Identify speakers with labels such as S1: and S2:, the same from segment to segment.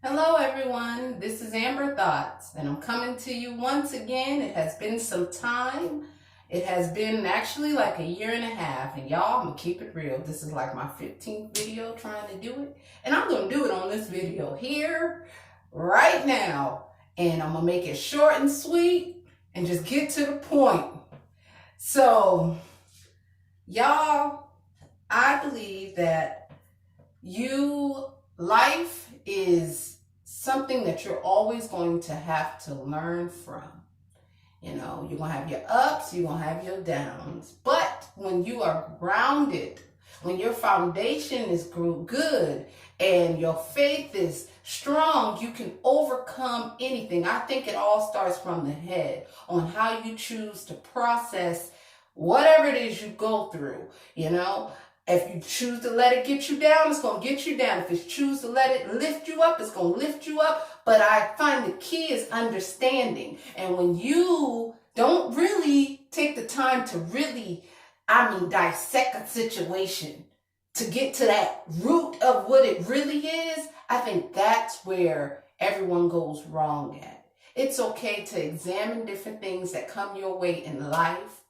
S1: Hello everyone, this is Amber Thoughts and I'm coming to you once again. It has been some time. It has been actually like a year and a half, and y'all, I'm gonna keep it real. This is like my 15th video trying to do it, and I'm gonna do it on this video here right now, and I'm gonna make it short and sweet and just get to the point. So y'all, I believe that life is something that you're always going to have to learn from. You know, you're going to have your ups, you're going to have your downs. But when you are grounded, when your foundation is good and your faith is strong, you can overcome anything. I think it all starts from the head on how you choose to process whatever it is you go through, you know. If you choose to let it get you down, it's going to get you down. If you choose to let it lift you up, it's going to lift you up. But I find the key is understanding. And when you don't really take the time to really, dissect a situation to get to that root of what it really is, I think that's where everyone goes wrong at. It's okay to examine different things that come your way in life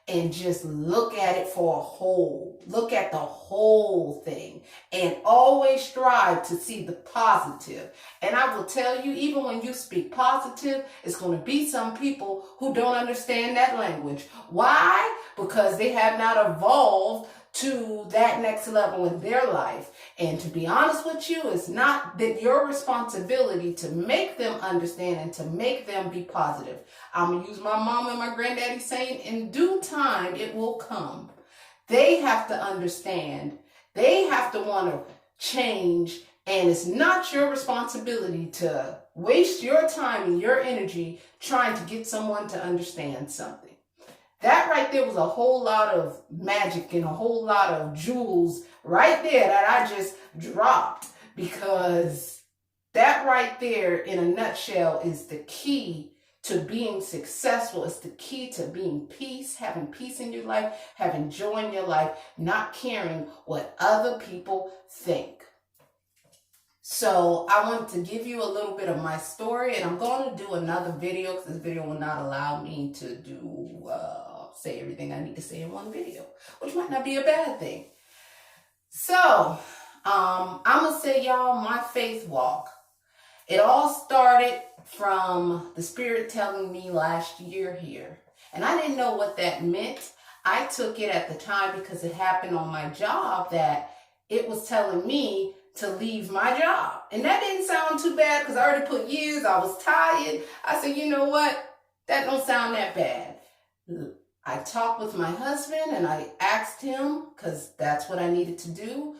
S1: and just look at it for a whole. Look at the whole thing and always strive to see the positive. And I will tell you, even when you speak positive, it's going to be some people who don't understand that language. Why? Because they have not evolved to that next level in their life. And to be honest with you, it's not that your responsibility to make them understand and to make them be positive. I'm going to use my mom and my granddaddy saying, in due time, it will come. They have to understand. They have to want to change. And it's not your responsibility to waste your time and your energy trying to get someone to understand something. That right there was a whole lot of magic and a whole lot of jewels right there that I just dropped, because that right there in a nutshell is the key to being successful. It's the key to being peace, having peace in your life, having joy in your life, not caring what other people think. So I want to give you a little bit of my story, and I'm going to do another video because this video will not allow me to say everything I need to say in one video, which might not be a bad thing. So I'm going to say, y'all, my faith walk. It all started from the Spirit telling me last year here. And I didn't know what that meant. I took it at the time because it happened on my job that it was telling me to leave my job. And that didn't sound too bad because I already put years. I was tired. I said, you know what? That don't sound that bad. I talked with my husband and I asked him, because that's what I needed to do,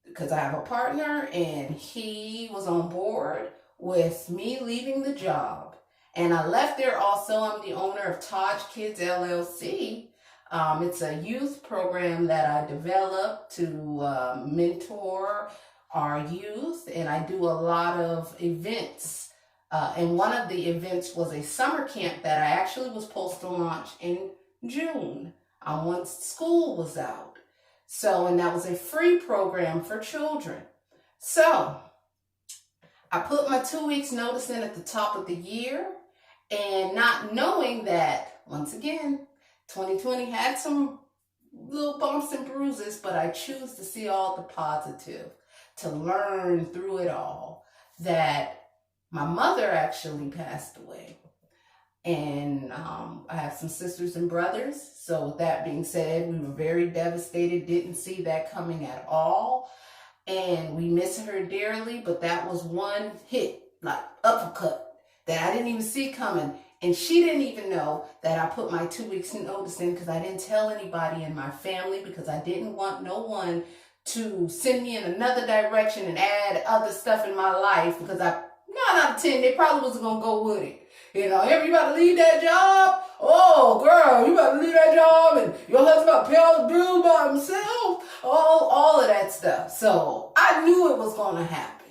S1: because I have a partner, and he was on board with me leaving the job. And I left there also. I'm the owner of Taj Kids LLC. It's a youth program that I developed to mentor our youth, and I do a lot of events. And one of the events was a summer camp that I actually was supposed to launch in June once school was out. So, and that was a free program for children. So I put my 2 weeks notice in at the top of the year, and not knowing that, once again, 2020 had some little bumps and bruises, but I choose to see all the positive, to learn through it all, that my mother actually passed away. And I have some sisters and brothers. So with that being said, we were very devastated, didn't see that coming at all. And we miss her dearly, but that was one hit, like uppercut, that I didn't even see coming. And she didn't even know that I put my 2 weeks notice in, because I didn't tell anybody in my family, because I didn't want no one to send me in another direction and add other stuff in my life, because 9 out of 10, they probably wasn't going to go with it. You know, you about to leave that job? Oh, girl, you about to leave that job and your husband about to pay all the bills by himself? All of that stuff. So I knew it was going to happen.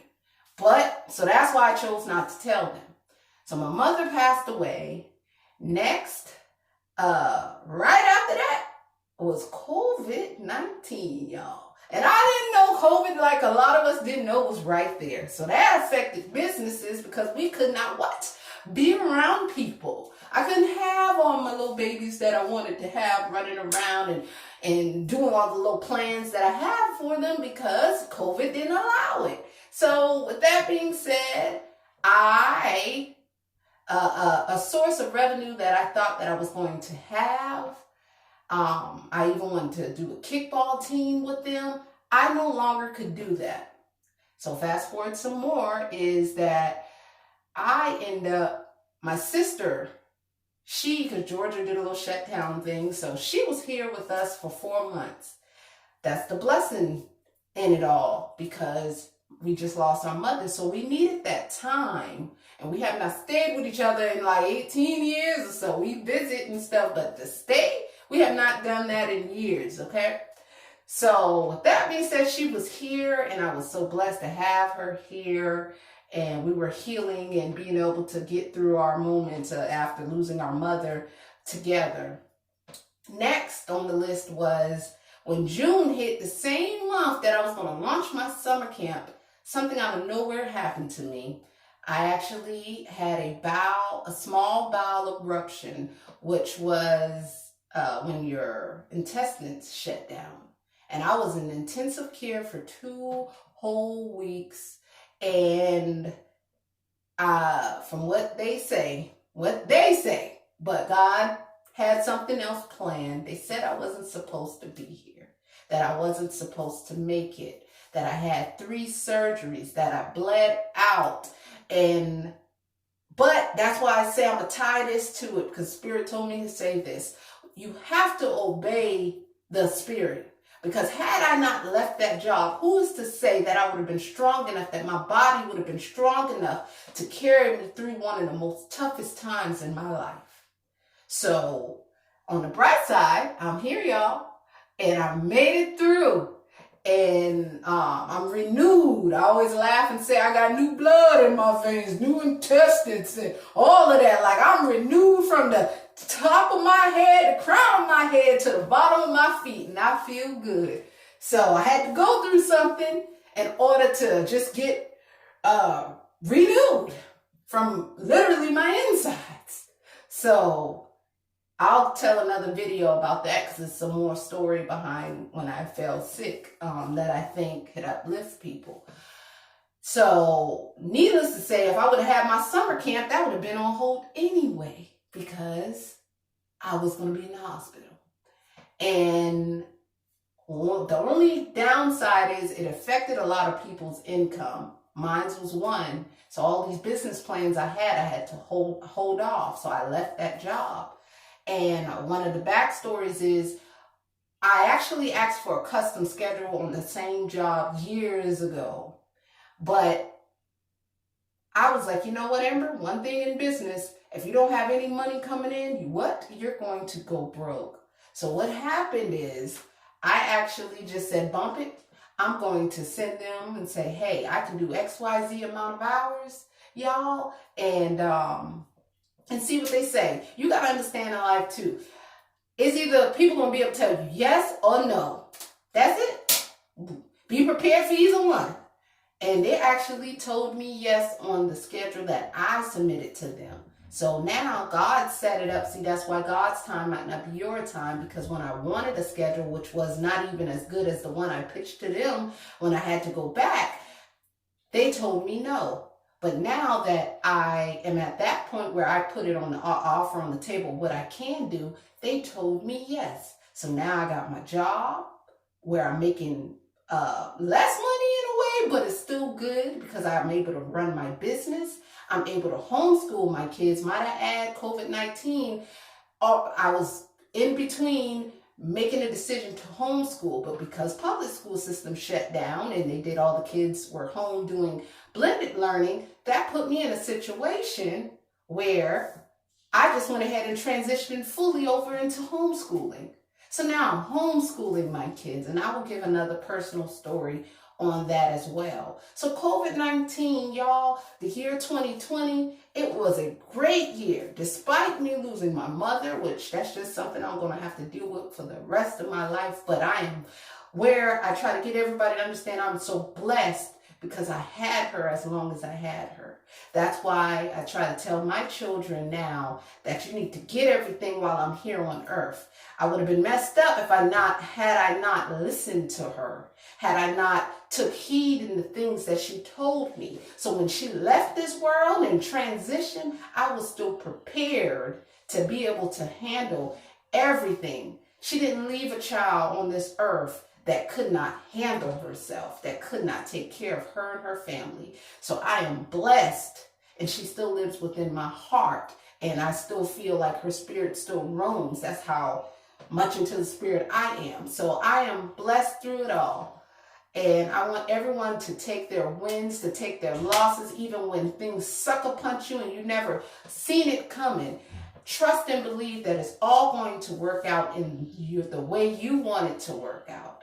S1: So that's why I chose not to tell them. So my mother passed away. Next, right after that was COVID-19, y'all. And I didn't know COVID, like a lot of us didn't know, was right there. So that affected businesses because we could not what? Be around people. I couldn't have all my little babies that I wanted to have running around and doing all the little plans that I had for them because COVID didn't allow it. So with that being said, a source of revenue that I thought that I was going to have, I even wanted to do a kickball team with them. I no longer could do that. So fast forward some more is that I end up, my sister, because Georgia did a little shutdown thing, so she was here with us for 4 months. That's the blessing in it all because we just lost our mother. So we needed that time. And we have not stayed with each other in like 18 years or so. We visit and stuff, but to stay, we have not done that in years, okay? So with that being said, she was here and I was so blessed to have her here. And we were healing and being able to get through our moments after losing our mother together. Next on the list was when June hit, the same month that I was going to launch my summer camp, something out of nowhere happened to me. I actually had a small bowel eruption, which was when your intestines shut down. And I was in intensive care for 2 whole weeks. And from what they say, but God had something else planned. They said I wasn't supposed to be here, that I wasn't supposed to make it, that I had 3 surgeries, that I bled out. But that's why I say I'm going to tie this to it, because Spirit told me to say this. You have to obey the Spirit. Because had I not left that job, who is to say that I would have been strong enough, that my body would have been strong enough to carry me through one of the most toughest times in my life? So on the bright side, I'm here, y'all, and I made it through. And I'm renewed. I always laugh and say I got new blood in my veins, new intestines, and all of that. Like I'm renewed from the top of my head, the crown of my head, to the bottom of my feet, and I feel good. So I had to go through something in order to just get renewed from literally my insides. So I'll tell another video about that because it's some more story behind when I fell sick that I think could uplift people. So needless to say, if I would have had my summer camp, that would have been on hold anyway because I was going to be in the hospital. And the only downside is it affected a lot of people's income. Mine was one. So all these business plans I had to hold off. So I left that job. And one of the backstories is I actually asked for a custom schedule on the same job years ago. But I was like, you know what, Amber? One thing in business, if you don't have any money coming in, you're going to go broke. So what happened is I actually just said, bump it. I'm going to send them and say, hey, I can do XYZ amount of hours, y'all. And see what they say. You got to understand in life too. It's either people going to be able to tell you yes or no. That's it. Be prepared for either one. And they actually told me yes on the schedule that I submitted to them. So now God set it up. See, that's why God's time might not be your time, because when I wanted a schedule, which was not even as good as the one I pitched to them when I had to go back, they told me no. But now that I am at that point where I put it on the offer on the table, what I can do, they told me yes. So now I got my job where I'm making less money in a way, but it's still good because I'm able to run my business. I'm able to homeschool my kids. Might I add, COVID-19, I was in between making a decision to homeschool, but because public school system shut down and they did all the kids were home doing blended learning, that put me in a situation where I just went ahead and transitioned fully over into homeschooling. So now I'm homeschooling my kids, and I will give another personal story on that as well. So COVID-19, y'all, the year 2020, it was a great year. Despite me losing my mother, which that's just something I'm going to have to deal with for the rest of my life, but I am where I try to get everybody to understand I'm so blessed because I had her as long as I had her. That's why I try to tell my children now that you need to get everything while I'm here on earth. I would have been messed up if had I not listened to her, had I not took heed in the things that she told me. So when she left this world and transitioned, I was still prepared to be able to handle everything. She didn't leave a child on this earth that could not handle herself, that could not take care of her and her family. So I am blessed, and she still lives within my heart, and I still feel like her spirit still roams. That's how much into the spirit I am. So I am blessed through it all. And I want everyone to take their wins, to take their losses, even when things sucker punch you and you never seen it coming. Trust and believe that it's all going to work out in the way you want it to work out.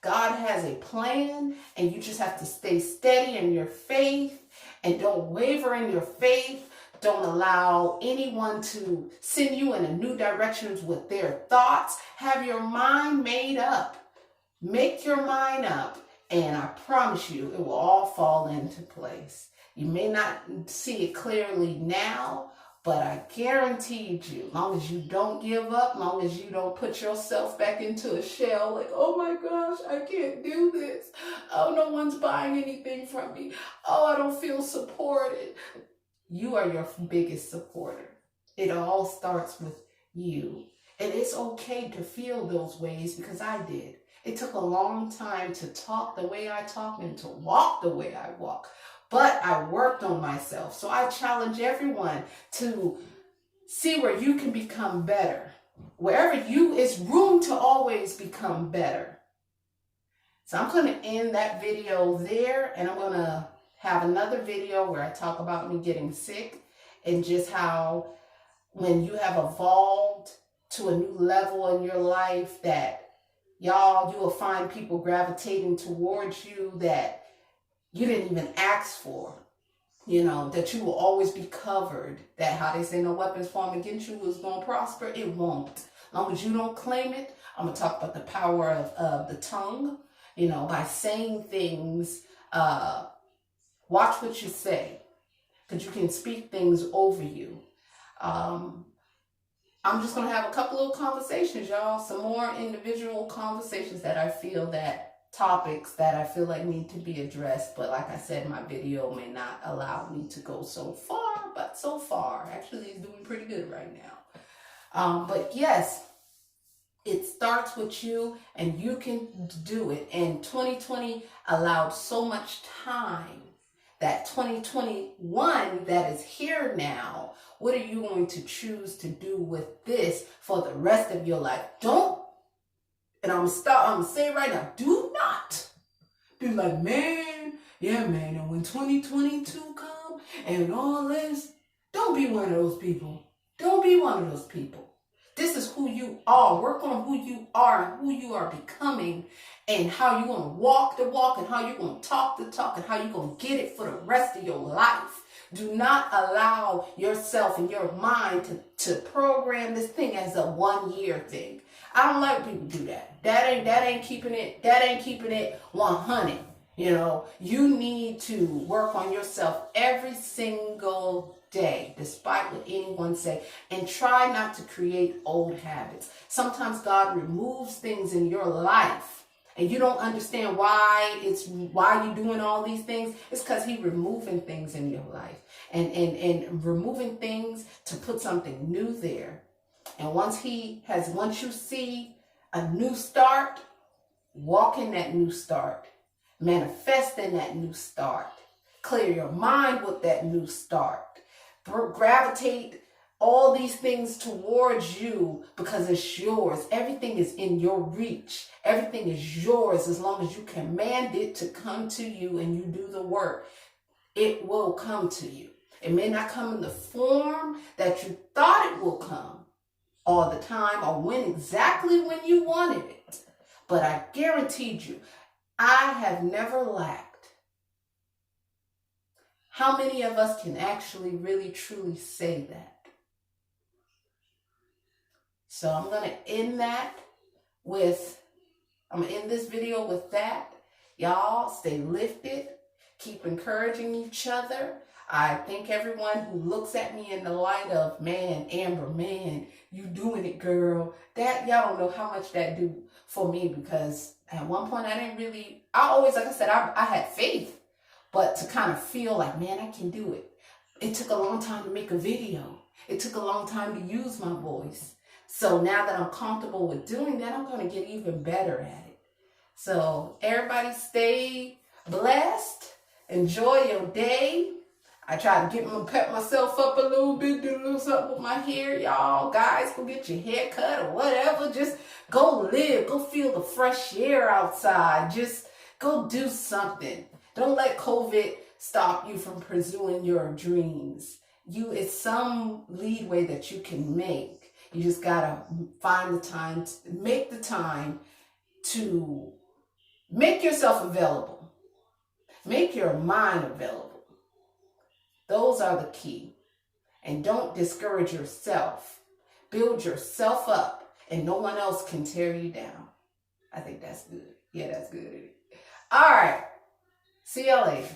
S1: God has a plan, and you just have to stay steady in your faith and don't waver in your faith. Don't allow anyone to send you in a new directions with their thoughts. Have your mind made up. Make your mind up, and I promise you it will all fall into place. You may not see it clearly now, but I guaranteed you, as long as you don't give up, as long as you don't put yourself back into a shell, like, oh my gosh, I can't do this. Oh, no one's buying anything from me. Oh, I don't feel supported. You are your biggest supporter. It all starts with you. And it's okay to feel those ways, because I did. It took a long time to talk the way I talk and to walk the way I walk. But I worked on myself. So I challenge everyone to see where you can become better. Wherever it's room to always become better. So I'm going to end that video there, and I'm going to have another video where I talk about me getting sick and just how when you have evolved to a new level in your life that you will find people gravitating towards you that you didn't even ask for, that you will always be covered, that how they say no weapons formed against you is going to prosper. It won't. As long as you don't claim it. I'm going to talk about the power of the tongue, by saying things. Watch what you say, because you can speak things over you. I'm just going to have a couple of conversations, y'all. Some more individual conversations that I feel topics that I feel like need to be addressed. But like I said, my video may not allow me to go so far, but so far, actually, it's doing pretty good right now. But yes, it starts with you, and you can do it. And 2020 allowed so much time that 2021 that is here now, what are you going to choose to do with this for the rest of your life? And I'm going to say it right now, do not be like, man, and when 2022 come and all this, don't be one of those people. Don't be one of those people. This is who you are. Work on who you are and who you are becoming, and how you're going to walk the walk, and how you're going to talk the talk, and how you're going to get it for the rest of your life. Do not allow yourself and your mind to program this thing as a 1-year thing. I don't like people do that. That ain't keeping it 100. You need to work on yourself every single day, despite what anyone say, and try not to create old habits. Sometimes God removes things in your life, and you don't understand why you're doing all these things. It's because He's removing things in your life, and removing things to put something new there. And once you see a new start, walk in that new start, manifest in that new start, clear your mind with that new start, gravitate all these things towards you, because it's yours. Everything is in your reach. Everything is yours as long as you command it to come to you and you do the work. It will come to you. It may not come in the form that you thought it will come all the time, or exactly when you wanted it. But I guaranteed you, I have never lacked. How many of us can actually really truly say that? So I'm going to end that with I'm going to end this video with that. Y'all stay lifted. Keep encouraging each other. I thank everyone who looks at me in the light of, man, Amber, man, you doing it, girl. That, y'all don't know how much that do for me, because at one point I always, like I said, I had faith, but to kind of feel like, man, I can do it. It took a long time to make a video. It took a long time to use my voice. So now that I'm comfortable with doing that, I'm going to get even better at it. So everybody stay blessed. Enjoy your day. I try to pep myself up a little bit, do a little something with my hair, y'all. Guys, go get your hair cut or whatever. Just go live. Go feel the fresh air outside. Just go do something. Don't let COVID stop you from pursuing your dreams. It's some leadway that you can make. You just gotta find the time, make the time to make yourself available. Make your mind available. Those are the key. And don't discourage yourself. Build yourself up, and no one else can tear you down. I think that's good. Yeah, that's good. All right. See y'all later.